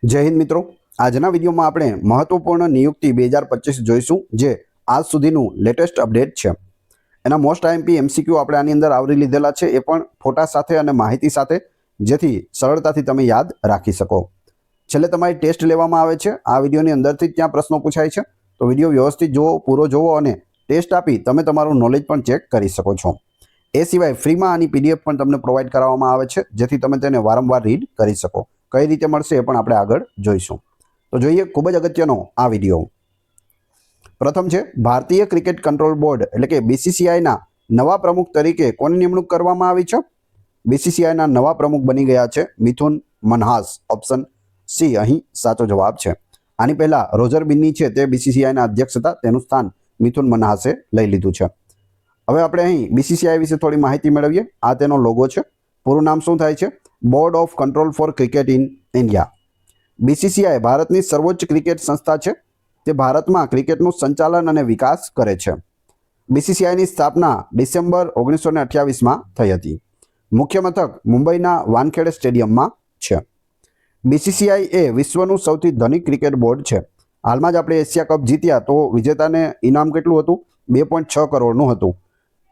જય હિન્દ મિત્રો, આજના વિડીયોમાં આપણે મહત્વપૂર્ણ નિયુક્તિ 2025 જોઈશું, જે આજ સુધીનું લેટેસ્ટ અપડેટ છે. એના મોસ્ટ આઈએમપી એમસીક્યુ આપણે આની અંદર આવરી લીધેલા છે, એ પણ ફોટા સાથે અને માહિતી સાથે, જેથી સરળતાથી તમે યાદ રાખી શકો. છેલ્લે તમારી ટેસ્ટ લેવામાં આવે છે. આ વિડીયોની અંદરથી જ ત્યાં પ્રશ્નો પૂછાય છે, તો વિડીયો વ્યવસ્થિત જુઓ, પૂરો જુઓ અને ટેસ્ટ આપી તમે તમારું નોલેજ પણ ચેક કરી શકો છો. એ સિવાય ફ્રીમાં આની પીડીએફ પણ તમને પ્રોવાઈડ કરવામાં આવે છે, જેથી તમે તેને વારંવાર રીડ કરી શકો. કઈ રીતે મળશે એ પણ આપણે આગળ જોઈશું. તો જોઈએ ખૂબ જ અગત્યનો આ વિડીયો. પ્રથમ છે ભારતીય ક્રિકેટ કંટ્રોલ બોર્ડ એટલે કે બીસીસીઆઈના નવા પ્રમુખ તરીકે કોની નિમણૂક કરવામાં આવી છે? બીસીસીઆઈના નવા પ્રમુખ બની ગયા છે મિથુન મનહાસ. ઓપ્શન સી અહીં સાચો જવાબ છે. આની પહેલા રોજર બિન્ની છે તે બીસીસીઆઈના અધ્યક્ષ હતા, તેનું સ્થાન મિથુન મનહાસે લઈ લીધું છે. હવે આપણે અહીં બીસીસીઆઈ વિશે થોડી માહિતી મેળવીએ. આ તેનો લોગો છે. પૂરું નામ શું થાય છે? Board of control for cricket in India. BCCI ભારતની સર્વોચ્ચ ક્રિકેટ સંસ્થા છે. તે ભારતમાં ક્રિકેટનું સંચાલન અને વિકાસ કરે છે. બીસીસીઆઈની સ્થાપના ડિસેમ્બર 1928માં થઈ હતી. મુખ્ય મથક મુંબઈના વાનખેડે સ્ટેડિયમમાં છે. બીસીસીઆઈ એ વિશ્વનું સૌથી ધનિક ક્રિકેટ બોર્ડ છે. હાલમાં જ આપણે એશિયા કપ જીત્યા તો વિજેતાને ઇનામ કેટલું હતું? 2.6 કરોડનું હતું.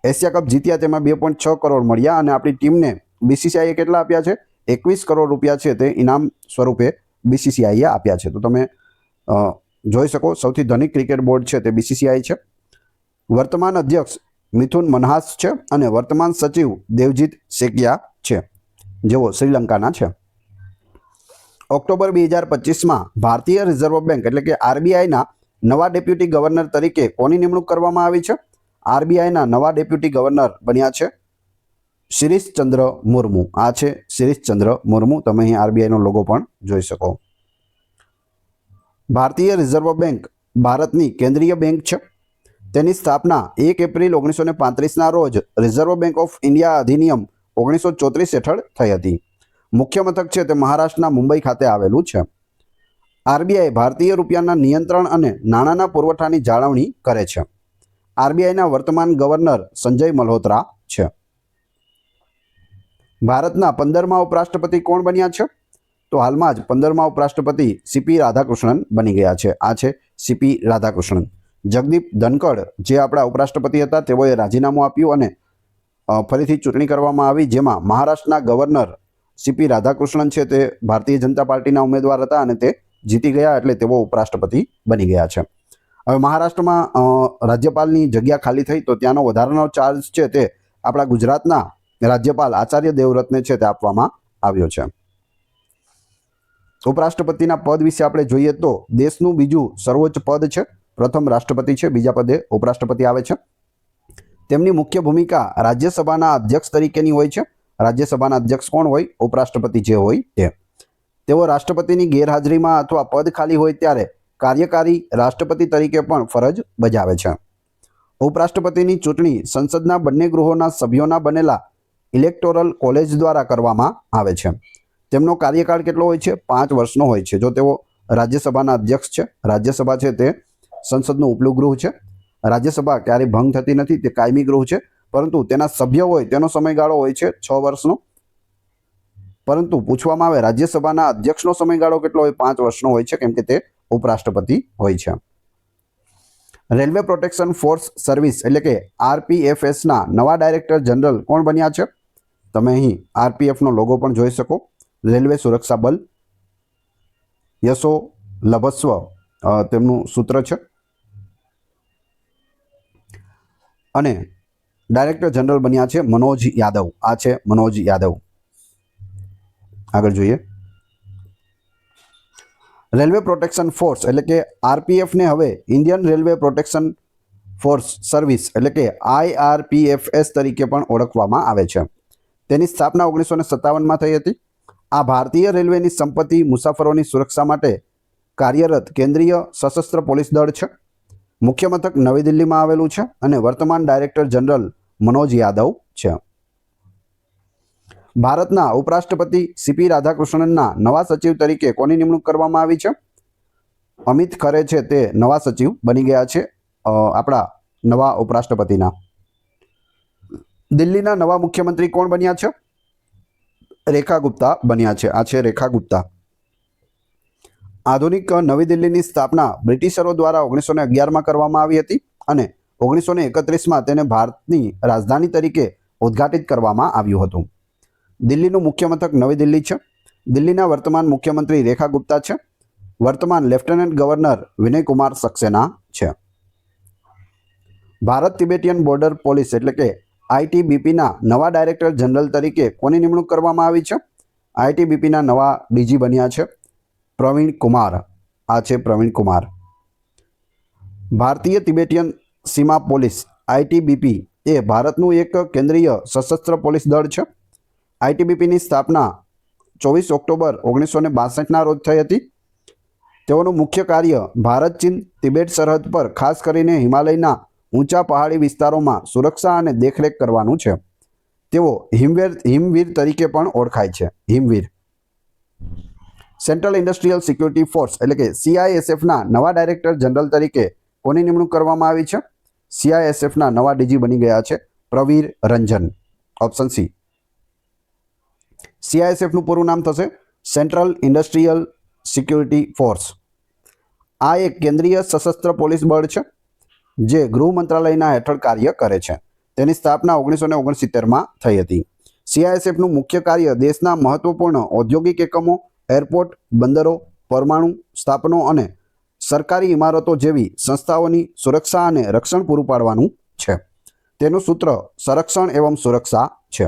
એશિયા કપ જીત્યા તેમાં 2.6 કરોડ મળ્યા અને આપણી ટીમને બીસીસીઆઈએ કેટલા આપ્યા છે? 21 કરોડ રૂપિયા છે તે ઇનામ સ્વરૂપે બીસીસીઆઈએ આપ્યા છે. તો તમે જોઈ શકો, સૌથી ધનિક ક્રિકેટ બોર્ડ છે તે બીસીસીઆઈ છે. વર્તમાન અધ્યક્ષ મિથુન મનહાસ છે અને વર્તમાન સચિવ દેવજીત સેકિયા છે, જેઓ શ્રીલંકાના છે. ઓક્ટોબર 2025માં ભારતીય રિઝર્વ બેંક એટલે કે આરબીઆઈના નવા ડેપ્યુટી ગવર્નર તરીકે કોની નિમણૂક કરવામાં આવી છે? આરબીઆઈના નવા ડેપ્યુટી ગવર્નર બન્યા છે શિરીષચંદ્ર મુર્મુ. આ છે શિરીષચંદ્ર મુર્મુ. તમે અહીં આરબીઆઈનો લોગો પણ જોઈ શકો. ભારતીય રિઝર્વ બેંક ભારતની કેન્દ્રીય બેંક છે. તેની સ્થાપના 1 એપ્રિલ 1935ના રોજ રિઝર્વ બેંક ઓફ ઇન્ડિયા અધિનિયમ 1934 હેઠળ થઈ હતી. મુખ્ય મથક છે તે મહારાષ્ટ્રના મુંબઈ ખાતે આવેલું છે. આરબીઆઈ ભારતીય રૂપિયાના નિયંત્રણ અને નાણાંના પુરવઠાની જાળવણી કરે છે. આરબીઆઈના વર્તમાન ગવર્નર સંજય મલ્હોત્રા છે. ભારતના 15મા ઉપરાષ્ટ્રપતિ કોણ બન્યા છે? તો હાલમાં જ 15મા ઉપરાષ્ટ્રપતિ સીપી રાધાકૃષ્ણન બની ગયા છે. આ છે સીપી રાધાકૃષ્ણન. જગદીપ ધનકડ જે આપણા ઉપરાષ્ટ્રપતિ હતા, તેઓએ રાજીનામું આપ્યું અને ફરીથી ચૂંટણી કરવામાં આવી, જેમાં મહારાષ્ટ્રના ગવર્નર સીપી રાધાકૃષ્ણન છે તે ભારતીય જનતા પાર્ટીના ઉમેદવાર હતા અને તે જીતી ગયા, એટલે તેઓ ઉપરાષ્ટ્રપતિ બની ગયા છે. હવે મહારાષ્ટ્રમાં રાજ્યપાલની જગ્યા ખાલી થઈ, તો ત્યાંનો વધારાનો ચાર્જ છે તે આપણા ગુજરાતના રાજ્યપાલ આચાર્ય દેવવ્રતને છે તે આપવામાં આવ્યો છે. ઉપરાષ્ટ્રપતિના પદ વિશે આપણે જોઈએ તો દેશનું બીજું સર્વોચ્ચ પદ છે. પ્રથમ રાષ્ટ્રપતિ છે, બીજા પદે ઉપરાષ્ટ્રપતિ આવે છે. તેમની મુખ્ય ભૂમિકા રાજ્યસભાના અધ્યક્ષ તરીકેની હોય છે. રાજ્યસભાના અધ્યક્ષ કોણ હોય? ઉપરાષ્ટ્રપતિ જે હોય તે. તેઓ રાષ્ટ્રપતિની ગેરહાજરીમાં અથવા પદ ખાલી હોય ત્યારે કાર્યકારી રાષ્ટ્રપતિ તરીકે પણ ફરજ બજાવે છે. ઉપરાષ્ટ્રપતિની ચૂંટણી સંસદના બંને ગૃહોના સભ્યોના બનેલા ઇલેક્ટોરલ કોલેજ દ્વારા કરવામાં આવે છે. તેમનો કાર્યકાળ કેટલો હોય છે? 5 વર્ષનો હોય છે. જો તેઓ રાજ્યસભાના અધ્યક્ષ છે, રાજ્યસભા છે તે સંસદનું ઉપલું ગૃહ છે. રાજ્યસભા ક્યારેય ભંગ થતી નથી, તે કાયમી ગૃહ છે. પરંતુ તેના સભ્ય હોય તેનો સમયગાળો હોય છે 6 વર્ષનો. પરંતુ પૂછવામાં આવે રાજ્યસભાના અધ્યક્ષનો સમયગાળો કેટલો હોય? 5 વર્ષનો હોય છે, કેમ કે તે ઉપરાષ્ટ્રપતિ હોય છે. રેલવે પ્રોટેક્શન ફોર્સ સર્વિસ એટલે કે આરપીએફએસના નવા ડાયરેક્ટર જનરલ કોણ બન્યા છે? તમે અહીં આરપીએફનો લોગો પણ જોઈ શકો. રેલવે સુરક્ષા બલ. યશો લભસ્વ તેમનું સૂત્ર છે. અને ડાયરેક્ટર જનરલ બન્યા છે મનોજ યાદવ. આ છે મનોજ યાદવ. આગળ જોઈએ. રેલવે પ્રોટેક્શન ફોર્સ એટલે કે આરપીએફને હવે Indian railway protection force service એટલે કે આઈઆરપીએફએસ તરીકે પણ ઓળખવામાં આવે છે. તેની સ્થાપના 1957માં થઈ હતી. આ ભારતીય રેલવેની સંપત્તિ મુસાફરોની સુરક્ષા માટે કાર્યરત કેન્દ્રીય સશસ્ત્ર પોલીસ દળ છે. મુખ્ય મથક નવી દિલ્હીમાં આવેલું છે અને વર્તમાન ડાયરેક્ટર જનરલ મનોજ યાદવ છે. ભારતના ઉપરાષ્ટ્રપતિ સીપી રાધાકૃષ્ણનના નવા સચિવ તરીકે કોની નિમણૂક કરવામાં આવી છે? અમિત ખરે છે તે નવા સચિવ બની ગયા છે આપણા નવા ઉપરાષ્ટ્રપતિના. દિલ્હીના નવા મુખ્યમંત્રી કોણ બન્યા છે? રેખા ગુપ્તા બન્યા છે. આ છે રેખા ગુપ્તા. આધુનિક નવી દિલ્હીની સ્થાપના બ્રિટિશરો દ્વારા 1911માં કરવામાં આવી હતી અને 1931માં તેને ભારતની રાજધાની તરીકે ઉદ્ઘાટિત કરવામાં આવ્યું હતું. દિલ્હીનું મુખ્ય મથક નવી દિલ્હી છે. દિલ્હીના વર્તમાન મુખ્યમંત્રી રેખા ગુપ્તા છે. વર્તમાન લેફ્ટનન્ટ ગવર્નર વિનયકુમાર સક્સેના છે. ભારત તિબેટિયન બોર્ડર પોલીસ એટલે કે આઈટીબીપીના નવા ડાયરેક્ટર જનરલ તરીકે કોની નિમણૂક કરવામાં આવી છે? આઈટીબીપીના નવા ડીજી બન્યા છે પ્રવીણ કુમાર. આ છે પ્રવીણ કુમાર. ભારતીય તિબેટિયન સીમા પોલીસ આઈટીબીપી એ ભારતનું એક કેન્દ્રીય સશસ્ત્ર પોલીસ દળ છે. આઈટીબીપીની સ્થાપના 24 ઓક્ટોબર 1962ના રોજ થઈ હતી. તેઓનું મુખ્ય કાર્ય ભારત ચીન તિબેટ સરહદ પર ખાસ કરીને હિમાલયના ઊંચા પહાડી વિસ્તારોમાં સુરક્ષા અને દેખરેખ કરવાનું છે. તેઓ હિમવીર તરીકે પણ ઓળખાય છે. હિમવીર. સેન્ટ્રલ ઇન્ડસ્ટ્રીયલ સિક્યુરિટી ફોર્સ એટલે કે સીઆઈએસએફના નવા ડાયરેક્ટર જનરલ તરીકે કોની નિમણૂક કરવામાં આવી છે? સીઆઈએસએફના નવા ડીજી બની ગયા છે પ્રવીર રંજન. Option C. સીઆઈએસએફનું પૂરું નામ થશે સેન્ટ્રલ ઇન્ડસ્ટ્રીયલ સિક્યુરિટી ફોર્સ. આ એક કેન્દ્રીય સશસ્ત્ર પોલીસ બળ છે જે ગૃહ મંત્રાલયના હેઠળ કાર્ય કરે છે. તેની સ્થાપના 1969માં થઈ હતી. સીઆઈએસએફનું મુખ્ય કાર્ય દેશના મહત્વપૂર્ણ ઔદ્યોગિક એકમો, એરપોર્ટ, બંદરો, પરમાણુ સ્થાપનો અને સરકારી ઇમારતો જેવી સંસ્થાઓની સુરક્ષા અને રક્ષણ પૂરું પાડવાનું છે. તેનું સૂત્ર સંરક્ષણ એવં સુરક્ષા છે.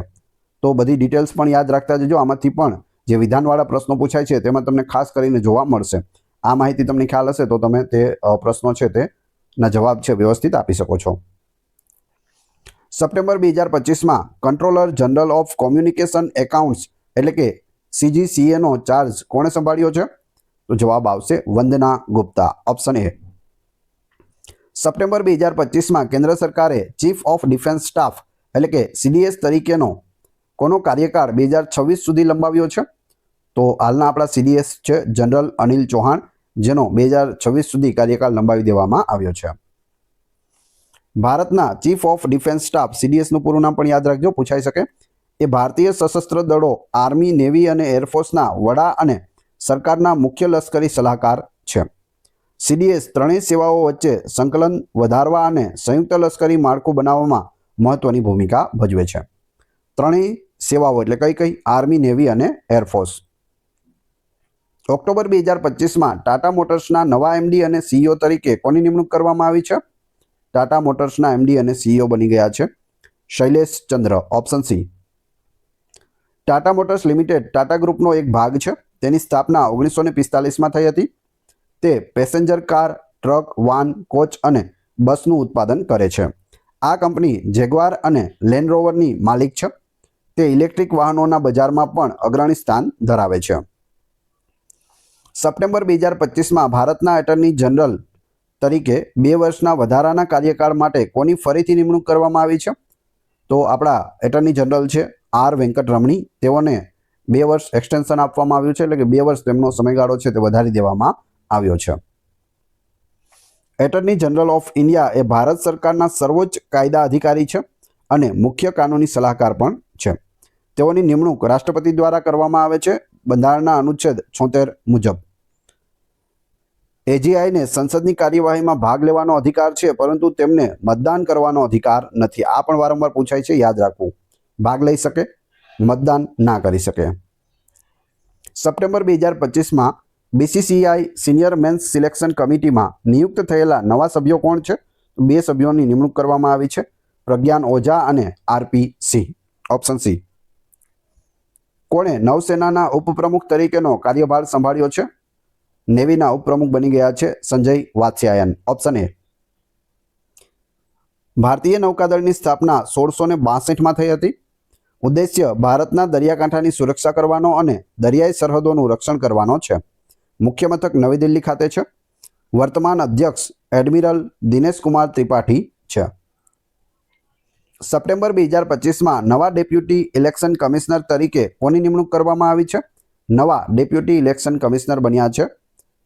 તો બધી ડિટેલ્સ પણ યાદ રાખતા જજો. આમાંથી પણ જે વિધાનવાળા પ્રશ્નો પૂછાય છે તેમાં તમને ખાસ કરીને જોવા મળશે. આ માહિતી તમને ખ્યાલ હશે તો તમે તે પ્રશ્નો છે તેના જવાબ છે વ્યવસ્થિત આપી શકો છો. સપ્ટેમ્બર 2025માં controller general of communication accounts એટલે કે CGCAનો ચાર્જ કોણે સંભાળ્યો છે? તો જવાબ આવશે Vandana Gupta. Option A. September 2025માં કેન્દ્ર સરકારે ચીફ ઓફ ડિફેન્સ સ્ટાફ એટલે કે CDS તરીકેનો કોનો કાર્યકાળ 2026 સુધી લંબાવ્યો છે? તો હાલના આપણા CDS છે જનરલ અનિલ ચૌહાણ, જેનો 2026 સુધી કાર્યકાળ લંબાવી દેવામાં આવ્યો છે. ભારતના ચીફ ઓફ ડિફેન્સ સ્ટાફ CDSનું પૂરું નામ પણ યાદ રાખજો, પૂછાઈ શકે. એ ભારતીય સશસ્ત્ર દળો, આર્મી, નેવી અને એરફોર્સના વડા અને સરકારના મુખ્ય લશ્કરી સલાહકાર છે. CDS ત્રણેય સેવાઓ વચ્ચે સંકલન વધારવા અને સંયુક્ત લશ્કરી માળખું બનાવવામાં મહત્વની ભૂમિકા ભજવે છે. ત્રણેય સેવાઓ એટલે કઈ કઈ? આર્મી, નેવી અને એરફોર્સ. ઓક્ટોબર 2025માં ટાટા મોટર્સના નવા MD અને CEO તરીકે કોની નિમણૂક કરવામાં આવી છે? ટાટા મોટર્સના MD અને CEO બની ગયા છે Shailesh Chandra. Option C. Tata motors limited Tata ગ્રુપનો એક ભાગ છે. તેની સ્થાપના 1945માં થઈ હતી. તે passenger car, truck, van, coach અને બસનું ઉત્પાદન કરે છે. આ કંપની જેગ્વાર અને લેન્ડ રોવરની માલિક છે. તે ઇલેક્ટ્રિક વાહનોના બજારમાં પણ અગ્રણી સ્થાન ધરાવે છે. સપ્ટેમ્બર 2025માં ભારતના એટર્ની જનરલ તરીકે 2 વર્ષના વધારાના કાર્યકાળ માટે કોની ફરીથી નિમણૂક કરવામાં આવી છે? તો આપણા એટર્ની જનરલ છે R વેંકટરમણી. તેઓને 2 વર્ષ એક્સટેન્શન આપવામાં આવ્યું છે, એટલે કે 2 વર્ષ તેમનો સમયગાળો છે તે વધારી દેવામાં આવ્યો છે. એટર્ની જનરલ ઓફ ઇન્ડિયા એ ભારત સરકારના સર્વોચ્ચ કાયદા અધિકારી છે અને મુખ્ય કાનૂની સલાહકાર પણ છે. તેઓની નિમણૂક રાષ્ટ્રપતિ દ્વારા કરવામાં આવે છે બંધારણના અનુચ્છેદ 76 મુજબ. AGIને સંસદની કાર્યવાહીમાં ભાગ લેવાનો અધિકાર છે, પરંતુ તેમને મતદાન કરવાનો અધિકાર નથી. આ પણ વારંવાર પૂછાય છે, યાદ રાખવું. ભાગ લઈ શકે, મતદાન ના કરી શકે. સપ્ટેમ્બર 2025માં BCCI સિનિયર મેન્સ સિલેક્શન કમિટીમાં નિયુક્ત થયેલા નવા સભ્યો કોણ છે? 2 સભ્યોની નિમણૂક કરવામાં આવી છે પ્રજ્ઞાન ઓઝા અને RP સિંહ. Option C. કોણે નૌસેનાના ઉપપ્રમુખ તરીકેનો કાર્યભાર સંભાળ્યો છે? નેવીના ઉપપ્રમુખ બની ગયા છે સંજય વાત્સ્યાયન. Option A. ભારતીય નૌકાદળની સ્થાપના 1662માં થઈ હતી. ઉદ્દેશ્ય ભારતના દરિયાકાંઠાની સુરક્ષા કરવાનો અને દરિયાઈ સરહદોનું રક્ષણ કરવાનો છે. મુખ્ય મથક નવી દિલ્હી ખાતે છે. વર્તમાન અધ્યક્ષ એડમિરલ દિનેશ કુમાર ત્રિપાઠી છે. સપ્ટેમ્બર 2025માં નવા ડેપ્યુટી ઇલેક્શન કમિશનર તરીકે કોની નિમણૂક કરવામાં આવી છે? નવા ડેપ્યુટી ઇલેક્શન કમિશનર બન્યા છે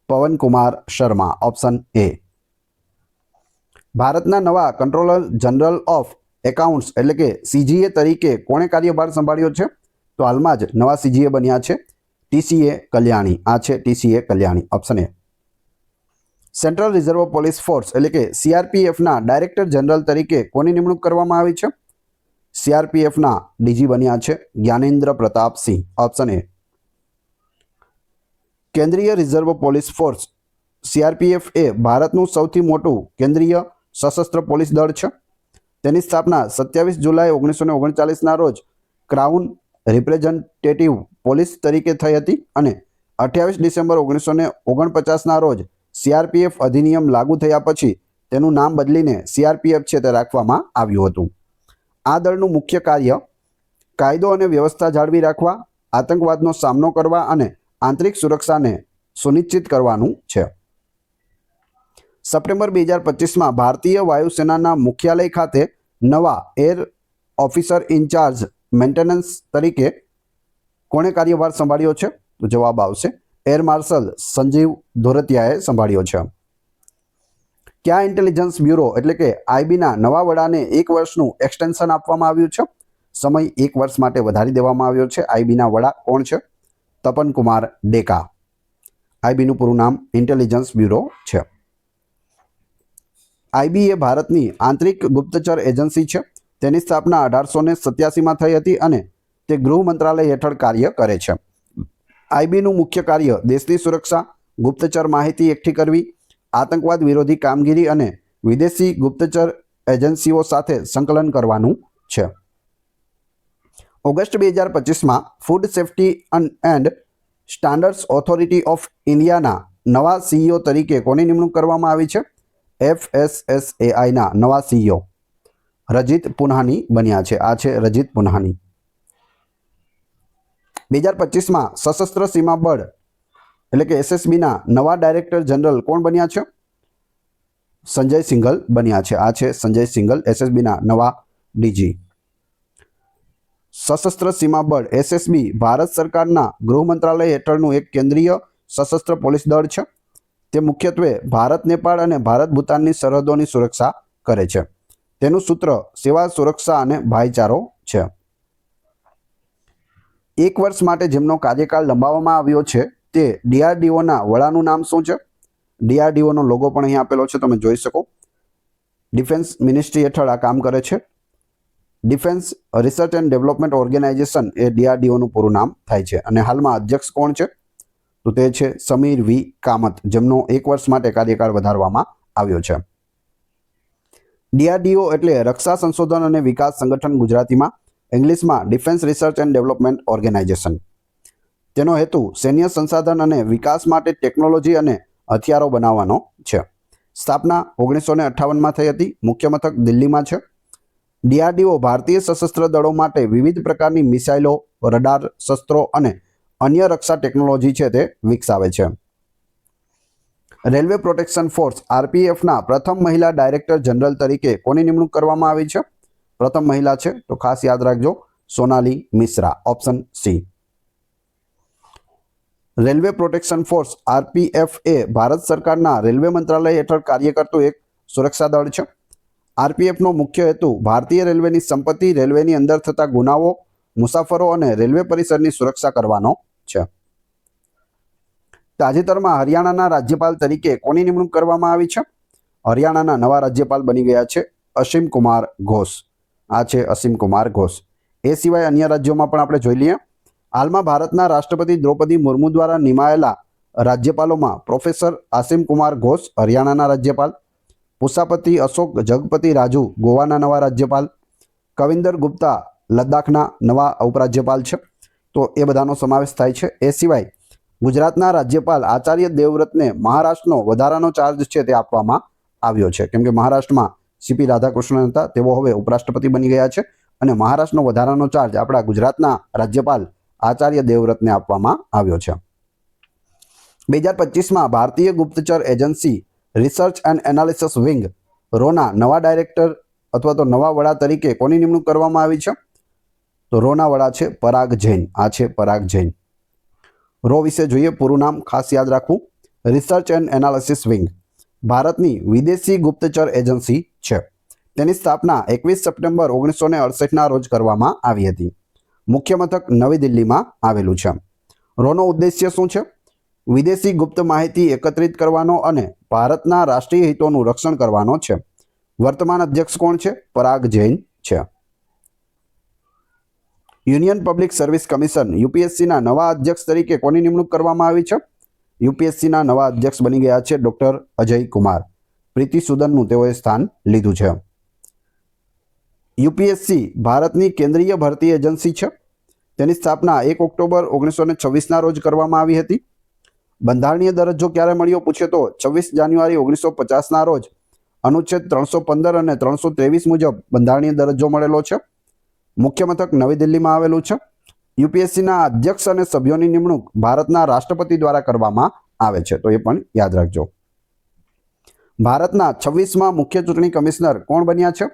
પવનકુમાર શર્મા. Option A. ભારતના નવા કંટ્રોલર જનરલ ઓફ એકાઉન્ટ્સ એટલે કે CGA તરીકે કોણે કાર્યભાર સંભાળ્યો છે? તો હાલમાં જ નવા CGA બન્યા છે ટીસીએ કલ્યાણી, આ છે TCA Kalyani, option A. Central reserve police force એટલે કે સીઆરપીએફના ડાયરેક્ટર જનરલ તરીકે કોની નિમણૂક કરવામાં આવી છે? સીઆરપીએફના ડીજી બન્યા છે જ્ઞાનેન્દ્ર પ્રતાપ સિંહ, ઓપ્શન એ. કેન્દ્રીય રિઝર્વ પોલીસ ફોર્સ સીઆરપીએફ એ ભારતનું સૌથી મોટું કેન્દ્રીય સશસ્ત્ર પોલીસ દળ છે. તેની સ્થાપના 27 જુલાઈ 1939ના રોજ ક્રાઉન રિપ્રેઝેન્ટેટિવ પોલીસ તરીકે થઈ હતી અને 28 ડિસેમ્બર 1949ના રોજ સીઆરપીએફ અધિનિયમ લાગુ થયા પછી તેનું નામ બદલીને સીઆરપીએફ છે તે રાખવામાં આવ્યું હતું. આ દળનું મુખ્ય કાર્ય કાયદો અને વ્યવસ્થા જાળવી રાખવા, આતંકવાદનો સામનો કરવા અને આંતરિક સુરક્ષાને સુનિશ્ચિત કરવાનું છે. સપ્ટેમ્બર 2025માં ભારતીય વાયુસેનાના મુખ્યાલય ખાતે નવા એર ઓફિસર ઇન્ચાર્જ મેન્ટેનન્સ તરીકે કોણે કાર્યભાર સંભાળ્યો છે? તો જવાબ આવશે એર માર્શલ સંજીવ ધોરતિયાએ સંભાળ્યો છે. કયા ઇન્ટેલિજન્સ બ્યુરો એટલે કે આઈબીના નવા વડાને 1 વર્ષનું એક્સટેન્શન આપવામાં આવ્યું છે? સમય 1 વર્ષ માટે વધારી દેવામાં આવ્યો છે. આઈબીના વડા કોણ છે? તપન કુમાર ડેકા. આઈબીનું પૂરું નામ ઇન્ટેલિજન્સ બ્યુરો છે. આઈબી એ ભારતની આંતરિક ગુપ્તચર એજન્સી છે. તેની સ્થાપના 1887માં થઈ હતી અને તે ગૃહ મંત્રાલય હેઠળ કાર્ય કરે છે. આઈબીનું મુખ્ય કાર્ય દેશની સુરક્ષા, ગુપ્તચર માહિતી એકઠી કરવી, આતંકવાદ વિરોધી કામગીરી અને વિદેશી ગુપ્તચર એજન્સીઓ સાથે સંકલન કરવાનું છે. ઓગસ્ટ 2025માં food safety and standards authority of ઇન્ડિયાના નવા સીઈઓ તરીકે કોની નિમણૂક કરવામાં આવી છે? FSSAIના નવા સીઈઓ રજિત પુન્હાની બન્યા છે. આ છે રજિત પુન્હાની. 2025માં સશસ્ત્ર સીમા બળ એટલે કે એસએસબીના નવા ડાયરેક્ટર જનરલ કોણ બન્યા છે? સંજય સિંઘલ બન્યા છે. આ છે સંજય સિંઘલ, એસએસબીના નવા ડીજી. સશસ્ત્ર સીમા બળ એસએસબી ભારત સરકારના ગૃહ મંત્રાલય હેઠળનું એક કેન્દ્રીય સશસ્ત્ર પોલીસ દળ છે. તે મુખ્યત્વે ભારત, નેપાળ અને ભારત ભૂતાનની સરહદોની સુરક્ષા કરે છે. તેનું સૂત્ર સેવા, સુરક્ષા અને ભાઈચારો છે. 1 વર્ષ માટે જેમનો કાર્યકાળ લંબાવવામાં આવ્યો છે તે ડીઆરડીઓના વડાનું નામ શું છે? ડીઆરડીઓનો લોગો પણ અહીં આપેલો છે, તમે જોઈ શકો. ડિફેન્સ મિનિસ્ટ્રી હેઠળ આ કામ કરે છે. Defence research and development organisation એ ડીઆરડીઓનું પૂરું નામ થાય છે. અને હાલમાં અધ્યક્ષ કોણ છે? તો તે છે સમીર વી કામત, જેમનો 1 વર્ષ માટે કાર્યકાળ વધારવામાં આવ્યો છે. ડીઆરડીઓ એટલે રક્ષા સંશોધન અને વિકાસ સંગઠન, ગુજરાતીમાં, ઇંગ્લિશમાં defence research and development organisation. તેનો હેતુ સૈન્ય સંસાધન અને વિકાસ માટે ટેકનોલોજી અને હથિયારો બનાવવાનો છે. સ્થાપના 1958માં થઈ હતી. મુખ્ય મથક દિલ્હીમાં છે. ડીઆરડીઓ ભારતીય સશસ્ત્ર દળો માટે વિવિધ પ્રકારની મિસાઇલો, રડાર, શસ્ત્રો અને અન્ય રક્ષા ટેકનોલોજી છે તે વિકસાવે છે. રેલવે પ્રોટેક્શન ફોર્સ આરપીએફના પ્રથમ મહિલા ડાયરેક્ટર જનરલ તરીકે કોની નિમણૂક કરવામાં આવી છે? પ્રથમ મહિલા છે તો ખાસ યાદ રાખજો Sonali Mishra, option C. Railway protection force RPF એ ભારત સરકારના રેલવે મંત્રાલય હેઠળ કાર્ય કરતું એક સુરક્ષા દળ છે. આરપીએફનો મુખ્ય હેતુ ભારતીય રેલવેની સંપત્તિ, રેલવેની અંદર થતા ગુનાઓ, મુસાફરો અને રેલવે પરિસરની સુરક્ષા કરવાનો છે. તાજેતરમાં હરિયાણાના રાજ્યપાલ તરીકે કોની નિમણૂક કરવામાં આવી છે? હરિયાણાના નવા રાજ્યપાલ બની ગયા છે અસીમ કુમાર ઘોષ. આ છે અસીમ કુમાર ઘોષ. એ સિવાય અન્ય રાજ્યોમાં પણ આપણે જોઈ લઈએ. હાલમાં ભારતના રાષ્ટ્રપતિ દ્રૌપદી મુર્મુ દ્વારા નિમાયેલા રાજ્યપાલોમાં પ્રોફેસર અસીમ કુમાર ઘોષ હરિયાણાના રાજ્યપાલ, પુષાપતિ અશોક જગપતિ રાજુ ગોવાના નવા રાજ્યપાલ, કવિન્દર ગુપ્તા લદ્દાખના નવા ઉપરાજ્યપાલ છે. તો એ બધાનો સમાવેશ થાય છે. એ સિવાય ગુજરાતના રાજ્યપાલ આચાર્ય દેવવ્રતને મહારાષ્ટ્રનો વધારાનો ચાર્જ છે તે આપવામાં આવ્યો છે, કેમ કે મહારાષ્ટ્રમાં સીપી રાધાકૃષ્ણન હતા, તેઓ હવે ઉપરાષ્ટ્રપતિ બની ગયા છે અને મહારાષ્ટ્રનો વધારાનો ચાર્જ આપણા ગુજરાતના રાજ્યપાલ આચાર્ય દેવવ્રતને આપવામાં આવ્યો છે. 2025માં ભારતીય ગુપ્તચર agency research and analysis wing રોના નવા ડાયરેક્ટર અથવા તો નવા વડા તરીકે કોની નિમણૂક કરવામાં આવી છે? તો રોના વડા છે પરાગ જૈન. આ છે પરાગ જૈન. રો વિશે જોઈએ, પૂરું નામ ખાસ યાદ રાખવું. રિસર્ચ એન્ડ એનાલિસિસ વિંગ ભારતની વિદેશી ગુપ્તચર એજન્સી છે. તેની સ્થાપના 21 સપ્ટેમ્બર 1968ના રોજ કરવામાં આવી હતી. મુખ્ય મથક નવી દિલ્હીમાં આવેલું છે. રોનો ઉદ્દેશ્ય શું છે? વિદેશી ગુપ્ત માહિતી એકત્રિત કરવાનો અને ભારતના રાષ્ટ્રીય હિતોનું રક્ષણ કરવાનો છે. વર્તમાન અધ્યક્ષ કોણ છે? પરાગ જૈન છે. યુનિયન પબ્લિક સર્વિસ કમિશન યુપીએસસીના નવા અધ્યક્ષ તરીકે કોની નિમણૂક કરવામાં આવી છે? યુપીએસસીના નવા અધ્યક્ષ બની ગયા છે ડોક્ટર અજય કુમાર. પ્રીતિ સુદનનું તેઓએ સ્થાન લીધું છે. યુપીએસસી ભારતની કેન્દ્રીય ભરતી એજન્સી છે. તેની સ્થાપના 1 ઓક્ટોબર 1926ના રોજ કરવામાં આવી હતી. બંધારણીય દરજ્જો ક્યારે મળ્યો પૂછે તો 26 જાન્યુઆરી 1950ના રોજ અનુચ્છેદ 315 અને 323 મુજબ બંધારણીય દરજ્જો મળેલો છે. મુખ્ય મથક નવી દિલ્હીમાં આવેલું છે. યુપીએસસીના અધ્યક્ષ અને સભ્યોની નિમણૂક ભારતના રાષ્ટ્રપતિ દ્વારા કરવામાં આવે છે, તો એ પણ યાદ રાખજો. ભારતના 26મા મુખ્ય ચૂંટણી કમિશનર કોણ બન્યા છે?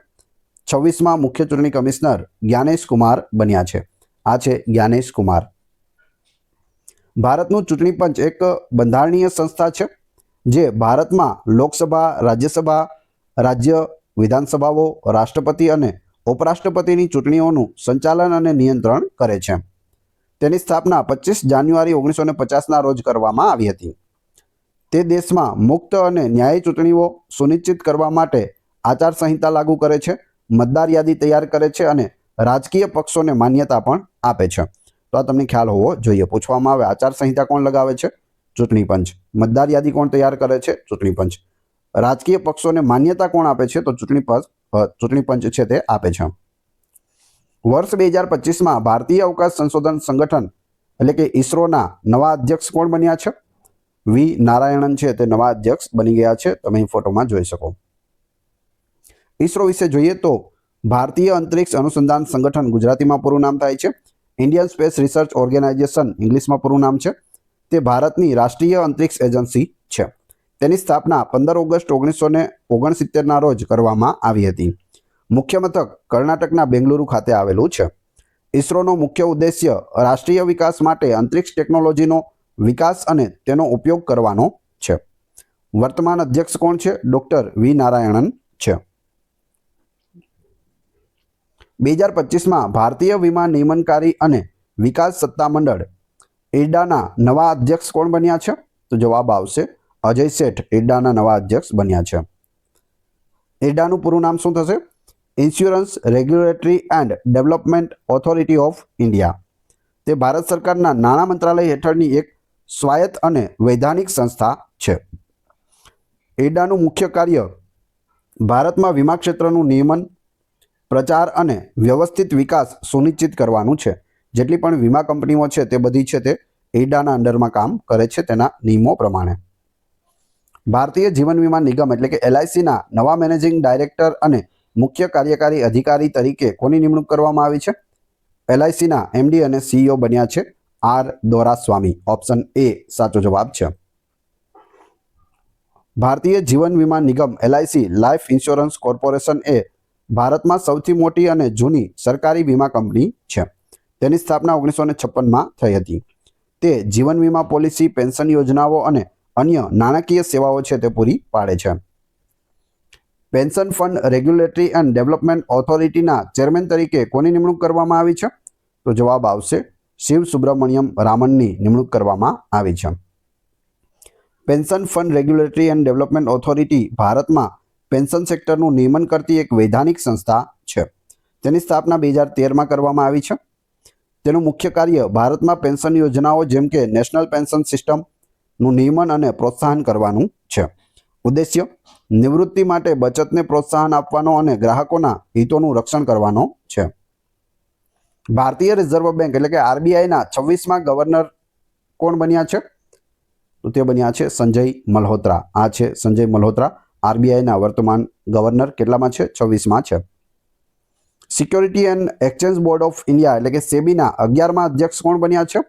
26મા મુખ્ય ચૂંટણી કમિશનર જ્ઞાનેશ કુમાર બન્યા છે. આ છે જ્ઞાનેશ કુમાર. ભારતનું ચૂંટણી પંચ એક બંધારણીય સંસ્થા છે જે ભારતમાં લોકસભા, રાજ્યસભા, રાજ્ય વિધાનસભાઓ, રાષ્ટ્રપતિ અને ઉપરાષ્ટ્રપતિની ચૂંટણીઓનું સંચાલન અને નિયંત્રણ કરે છે. તેની સ્થાપના 25 જાન્યુઆરી 1950ના રોજ કરવામાં આવી હતી. તે દેશમાં મુક્ત અને ન્યાયી ચૂંટણીઓ સુનિશ્ચિત કરવા માટે આચારસંહિતા લાગુ કરે છે, મતદાર યાદી તૈયાર કરે છે અને રાજકીય પક્ષોને માન્યતા પણ આપે છે. તો આ તમને ખ્યાલ હોવો જોઈએ. પૂછવામાં આવે આચારસંહિતા કોણ લગાવે છે? ચૂંટણી પંચ. મતદાર યાદી કોણ તૈયાર કરે છે? ચૂંટણી પંચ. રાજકીય પક્ષોને માન્યતા કોણ આપે છે? તો ચૂંટણી પંચ છે તે આપે છે. વર્ષ 2025માં ભારતીય અવકાશ સંશોધન સંગઠન એટલે કે ઈસરોના નવા અધ્યક્ષ કોણ બન્યા છે? વી નારાયણન છે તે નવા અધ્યક્ષ બની ગયા છે. તમે અહીં ફોટોમાં જોઈ શકો. ઈસરો વિશે જોઈએ તો ભારતીય અંતરિક્ષ અનુસંધાન સંગઠન ગુજરાતીમાં પૂરું નામ થાય છે. ઇન્ડિયન સ્પેસ રિસર્ચ ઓર્ગેનાઇઝેશન ઇંગ્લિશમાં પૂરું નામ છે. તે ભારતની રાષ્ટ્રીય અંતરિક્ષ એજન્સી છે. તેની સ્થાપના 15 ઓગસ્ટ 1969ના રોજ કરવામાં આવી હતી. મુખ્ય મથક કર્ણાટકના બેંગલુરુ ખાતે આવેલું છે. ઈસરોનો મુખ્ય ઉદ્દેશ્ય રાષ્ટ્રીય વિકાસ માટે અંતરિક્ષ ટેકનોલોજીનો વિકાસ અને તેનો ઉપયોગ કરવાનો છે. વર્તમાન અધ્યક્ષ કોણ છે? ડોક્ટર વી નારાયણન છે. 2025માં ભારતીય વીમા નિયમનકારી અને વિકાસ સત્તામંડળ ઇરડાના નવા અધ્યક્ષ કોણ બન્યા છે? તો જવાબ આવશે અજય શેઠ ઇરડાના નવા અધ્યક્ષ બન્યા છે. ઇરડાનું પૂરું નામ શું થશે? Insurance regulatory and development authority of India. તે ભારત સરકારના નાણાં મંત્રાલય હેઠળની એક સ્વાયત્ત અને વૈધાનિક સંસ્થા છે. ઇરડાનું મુખ્ય કાર્ય ભારતમાં વીમા ક્ષેત્રનું નિયમન, પ્રચાર અને વ્યવસ્થિત વિકાસ સુનિશ્ચિત કરવાનું છે. જેટલી પણ વીમા કંપનીઓ છે તે બધી છે તે ઇરડાના અંડરમાં કામ કરે છે તેના નિયમો પ્રમાણે. ભારતીય જીવન વીમા નિગમ એટલે કે એલઆઈસીના નવા મેનેજિંગ ડાયરેક્ટર અને મુખ્ય કાર્યકારી અધિકારી તરીકે કોની નિમણૂક કરવામાં આવી છે? એલઆઈસીના એમડી અને સીઈઓ બન્યા છે આર દોરાસ્વામી. ઓપ્શન એ સાચો જવાબ છે. ભારતીય જીવન વીમા નિગમ એલઆઈસી લાઈફ ઇન્સ્યોરન્સ કોર્પોરેશન એ ભારતમાં સૌથી મોટી અને જૂની સરકારી વીમા કંપની છે. તેની સ્થાપના 1956માં થઈ હતી. તે જીવન વીમા પોલિસી, પેન્શન યોજનાઓ અને અન્ય નાણાકીય સેવાઓ છે તે પૂરી પાડે છે. Pension fund regulatory and development ઓથોરિટીના ચેરમેન તરીકે કોની નિમણૂક કરવામાં આવી છે? તો જવાબ આવશે શિવ સુબ્રમણ્યમ રામનની નિમણૂક કરવામાં આવી છે. Pension fund regulatory and development authority ભારતમાં પેન્શન સેક્ટરનું નિયમન કરતી એક વૈધાનિક સંસ્થા છે. તેની સ્થાપના 2013માં કરવામાં આવી છે. તેનું મુખ્ય કાર્ય ભારતમાં પેન્શન યોજનાઓ જેમ કે નેશનલ પેન્શન સિસ્ટમનું નિયમન અને પ્રોત્સાહન કરવાનું છે. ઉદ્દેશ્ય નિવૃત્તિ માટે બચતને પ્રોત્સાહન આપવાનો અને ગ્રાહકોના હિતોનું રક્ષણ કરવાનો છે. ભારતીય રિઝર્વ બેંક એટલે કે આરબીઆઈના 26મા ગવર્નર કોણ બન્યા છે? તો તે બન્યા છે સંજય મલ્હોત્રા. આ છે સંજય મલ્હોત્રા આરબીઆઈના વર્તમાન ગવર્નર. કેટલામાં છે? 26માં છે. Security and exchange board of India એટલે કે સેબીના 11મા અધ્યક્ષ કોણ બન્યા છે?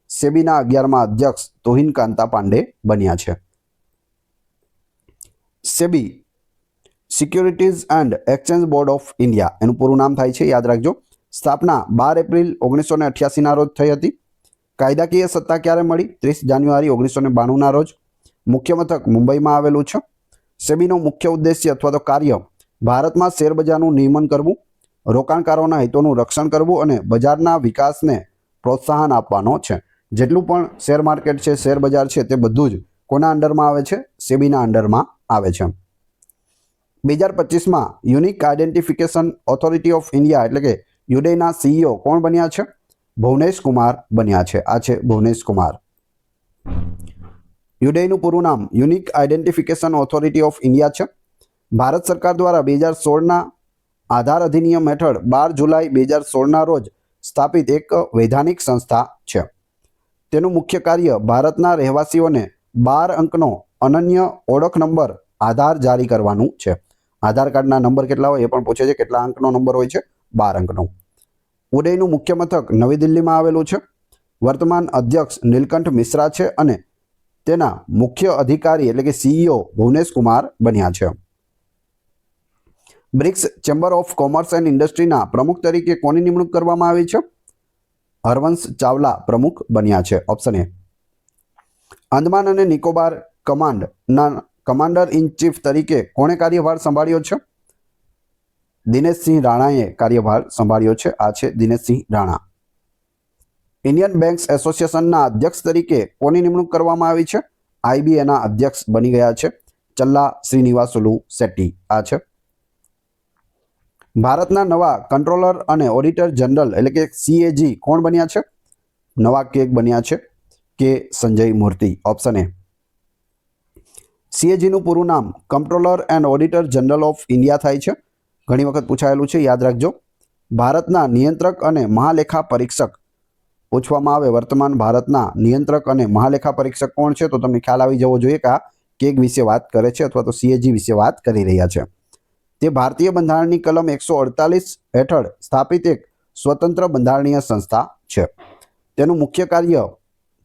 સેબીના 11મા અધ્યક્ષ તુહિન કાંતા પાંડે બન્યા છે. SEBI securities and exchange board of India એનું પૂરું નામ થાય છે, યાદ રાખજો. સ્થાપના 12 એપ્રિલ 1988ના રોજ થઈ હતી. કાયદાકીય સત્તા ક્યારે મળી? 30 જાન્યુઆરી 1992ના રોજ. મુખ્ય મથક મુંબઈમાં આવેલું છે. સેબીનો મુખ્ય ઉદ્દેશ્ય અથવા તો કાર્ય ભારતમાં શેરબજારનું નિયમન કરવું, રોકાણકારોના હિતોનું રક્ષણ કરવું અને બજારના વિકાસને પ્રોત્સાહન આપવાનો છે. જેટલું પણ શેર માર્કેટ છે, શેર બજાર છે, તે બધું જ કોના અંડરમાં આવે છે? સેબીના અંડરમાં આવે છે. 2025માં unique identification authority of India એટલે કે યુડેના CEO કોણ બન્યા છે? ભુવનેશ કુમાર બન્યા છે. આ છે ભુવનેશ કુમાર. યુડેનું પૂરું નામ unique identification authority of India છે. ભારત સરકાર દ્વારા 2016ના આધાર અધિનિયમ હેઠળ 12 જુલાઈ 2016ના રોજ સ્થાપિત એક વૈધાનિક સંસ્થા છે. તેનું મુખ્ય કાર્ય ભારતના રહેવાસીઓને 12 અંકનો અનન્ય ઓળખ નંબર આધાર જારી કરવાનું છે. આધાર કાર્ડના નંબર કેટલા હોય એ પણ પૂછે છે. કેટલા અંકનો નંબર હોય છે? 12 અંકનો. ઉડેનું મુખ્ય મથક નવી દિલ્હીમાં આવેલું છે. વર્તમાન અધ્યક્ષ નીલકંઠ મિશ્રા છે અને તેના મુખ્ય અધિકારી એટલે કે CEO ભુવનેશ કુમાર બન્યા છે. BRICS chamber of commerce and ઇન્ડસ્ટ્રીના પ્રમુખ તરીકે કોની નિમણૂક કરવામાં આવી છે? હરવંશ ચાવલા પ્રમુખ બન્યા છે. Option A. અંદમાન અને નિકોબાર કમાન્ડના કમાન્ડર ઇન ચીફ તરીકે કોણે કાર્યભાર સંભાળ્યો છે? દિનેશસિંહ રાણાએ કાર્યભાર સંભાળ્યો છે. આ છે દિનેશસિંહ રાણા. ઇન્ડિયન બેંક્સ એસોસિએશનના અધ્યક્ષ તરીકે કોની નિમણૂક કરવામાં આવી છે? IBAના અધ્યક્ષ બની ગયા છે ચલ્લા શ્રીનિવાસુલુ શેટ્ટી. આ છે. ભારતના નવા કંટ્રોલર અને ઓડિટર જનરલ એટલે કે CAG કોણ બન્યા છે? નવા કેગ બન્યા છે કે સંજય મૂર્તિ. Option A. CAGનું પૂરું નામ controller and auditor general of India થાય છે. ઘણી વખત પૂછાયેલું છે, યાદ રાખજો. ભારતના નિયંત્રક અને મહાલેખા પરીક્ષક પૂછવામાં આવે વર્તમાન ભારતના નિયંત્રક અને મહાલેખા પરીક્ષક કોણ છે? તો તમને ખ્યાલ આવી જવો જોઈએ કે આ કેગ વિશે વાત કરે છે અથવા તો CAG વિશે વાત કરી રહ્યા છે. તે ભારતીય બંધારણની કલમ 148 હેઠળ સ્થાપિત એક સ્વતંત્ર બંધારણીય સંસ્થા છે. તેનું મુખ્ય કાર્ય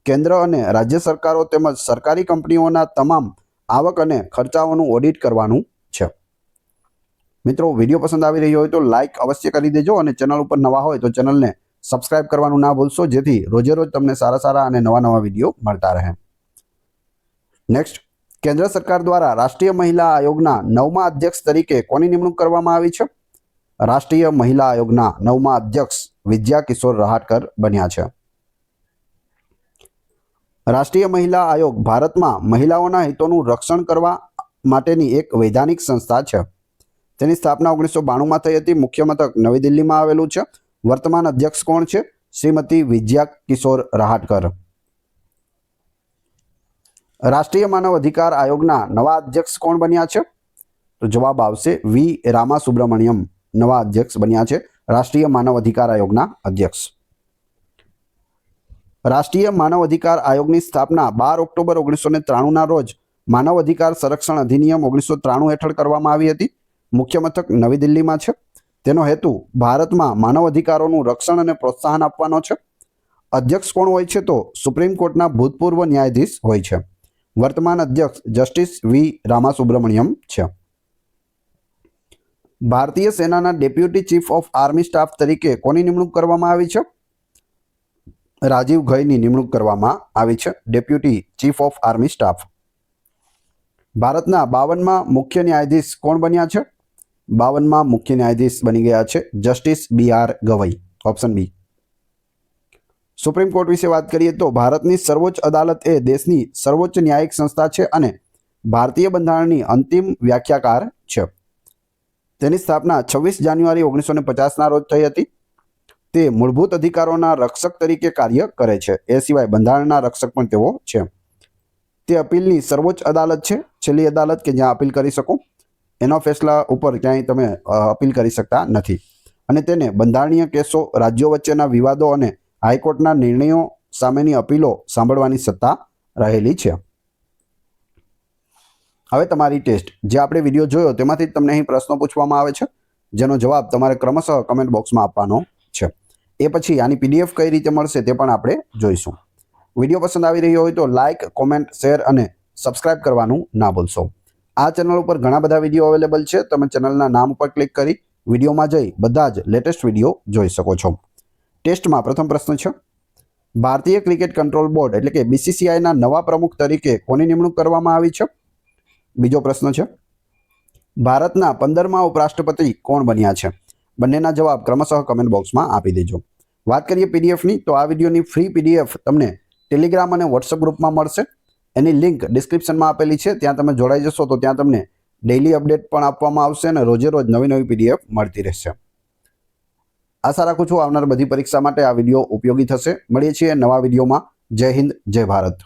કેન્દ્ર અને રાજ્ય સરકારો તેમજ સરકારી કંપનીઓના તમામ આવક અને ખર્ચાઓનું ઓડિટ કરવાનું છે. મિત્રો, વિડીયો પસંદ આવી રહ્યો હોય તો લાઇક અવશ્ય કરી દેજો અને ચેનલ ઉપર નવા હોય તો ચેનલને સબસ્ક્રાઇબ કરવાનું ના ભૂલશો, જેથી રોજે રોજ તમને સારા અને નવા વિડીયો મળતા રહે. નેક્સ્ટ, કેન્દ્ર સરકાર દ્વારા રાષ્ટ્રીય મહિલા આયોગના 9મા અધ્યક્ષ તરીકે કોની નિમણૂક કરવામાં આવી છે? રાષ્ટ્રીય મહિલા આયોગના 9મા અધ્યક્ષ વિદ્યા કિશોર રહાટકર બન્યા છે. રાષ્ટ્રીય મહિલા આયોગ ભારતમાં મહિલાઓના હિતોનું રક્ષણ કરવા માટેની એક વૈધાનિક સંસ્થા છે. તેની સ્થાપના 1992માં થઈ હતી. મુખ્ય મથક નવી દિલ્હીમાં આવેલું છે. વર્તમાન અધ્યક્ષ કોણ છે? શ્રીમતી વિદ્યા કિશોર રહાટકર. રાષ્ટ્રીય માનવ અધિકાર આયોગના નવા અધ્યક્ષ કોણ બન્યા છે? તો જવાબ આવશે V. રામાસુબ્રમણ્યમ નવા અધ્યક્ષ બન્યા છે રાષ્ટ્રીય માનવ અધિકાર આયોગના અધ્યક્ષ. રાષ્ટ્રીય માનવ અધિકાર આયોગની સ્થાપના 12 ઓક્ટોબર 1993ના રોજ માનવ અધિકાર સંરક્ષણ અધિનિયમ 1993 હેઠળ કરવામાં આવી હતી. મુખ્ય મથક નવી દિલ્હીમાં છે. તેનો હેતુ ભારતમાં માનવ અધિકારોનું રક્ષણ અને પ્રોત્સાહન આપવાનો છે. અધ્યક્ષ કોણ હોય છે? તો સુપ્રીમ કોર્ટના ભૂતપૂર્વ ન્યાયાધીશ હોય છે. વર્તમાન અધ્યક્ષ જસ્ટિસ V. રામાસુબ્રમણ્યમ છે. ભારતીય સેનાના deputy chief of army staff તરીકે કોની નિમણૂક કરવામાં આવી છે? રાજીવ ઘઈની નિમણૂક કરવામાં આવી છે deputy chief of army staff. ભારતના 52મા મુખ્ય ન્યાયાધીશ કોણ બન્યા છે? 52મા મુખ્ય ન્યાયાધીશ બની ગયા છે justice BR Gavai. Option B. Supreme court વિશે વાત કરીએ તો ભારતની સર્વોચ્ચ અદાલત એ દેશની સર્વોચ્ચ ન્યાયિક સંસ્થા છે અને ભારતીય બંધારણની અંતિમ વ્યાખ્યાકાર છે. તેની સ્થાપના 26 જાન્યુઆરી 1950ના રોજ થઈ હતી. તે મૂળભૂત અધિકારોના રક્ષક તરીકે કાર્ય કરે છે. એ સિવાય બંધારણના રક્ષક પણ તેઓ છે. તે અપીલની સર્વોચ્ચ અદાલત છે, છેલ્લી અદાલત કે જ્યાં અપીલ કરી શકો. એના ફેસલા ઉપર ક્યાંય તમે અપીલ કરી શકતા નથી. અને તેને બંધારણીય કેસો, રાજ્યો વચ્ચેના વિવાદો અને હાઈકોર્ટના નિર્ણયો સામેની અપીલો સાંભળવાની સત્તા રહેલી છે. હવે તમારી ટેસ્ટ, જે આપણે વિડીયો જોયો તેમાંથી તમને અહીં પ્રશ્નો પૂછવામાં આવે છે, જેનો જવાબ તમારે ક્રમશઃ કમેન્ટ બોક્સમાં આપવાનો છે. એ પછી આની PDF કઈ રીતે મળશે તે પણ આપણે જોઈશું. વિડીયો પસંદ આવી રહ્યો હોય તો લાઇક, કોમેન્ટ, શેર અને સબસ્ક્રાઇબ કરવાનું ના ભૂલશો. આ ચેનલ ઉપર ઘણા બધા વિડીયો અવેલેબલ છે. તમે ચેનલના નામ ઉપર ક્લિક કરી વિડીયોમાં જઈ બધા જ લેટેસ્ટ વિડીયો જોઈ શકો છો. ટેસ્ટમાં પ્રથમ પ્રશ્ન છે, ભારતીય ક્રિકેટ કંટ્રોલ બોર્ડ એટલે કે BCCIના નવા પ્રમુખ તરીકે કોની નિમણૂક કરવામાં આવી છે? બીજો પ્રશ્ન છે, ભારતના 15મા ઉપરાષ્ટ્રપતિ કોણ બન્યા છે? બંનેના જવાબ ક્રમશઃ કમેન્ટ બોક્સમાં આપી દેજો. વાત કરીએ PDFની તો આ વિડીયોની ફ્રી PDF તમને ટેલિગ્રામ અને વોટ્સઅપ ગ્રુપમાં મળશે. એની લિંક ડિસ્ક્રિપ્શનમાં આપેલી છે, ત્યાં તમે જોડાઈ જશો તો ત્યાં તમને ડેઇલી અપડેટ પણ આપવામાં આવશે અને રોજે રોજ નવી નવી PDF મળતી રહેશે. આશા રાખું છું આવનાર બધી પરીક્ષા માટે આ વિડીયો ઉપયોગી થશે. મળીએ છીએ નવા વિડીયોમાં. જય હિન્દ, જય ભારત.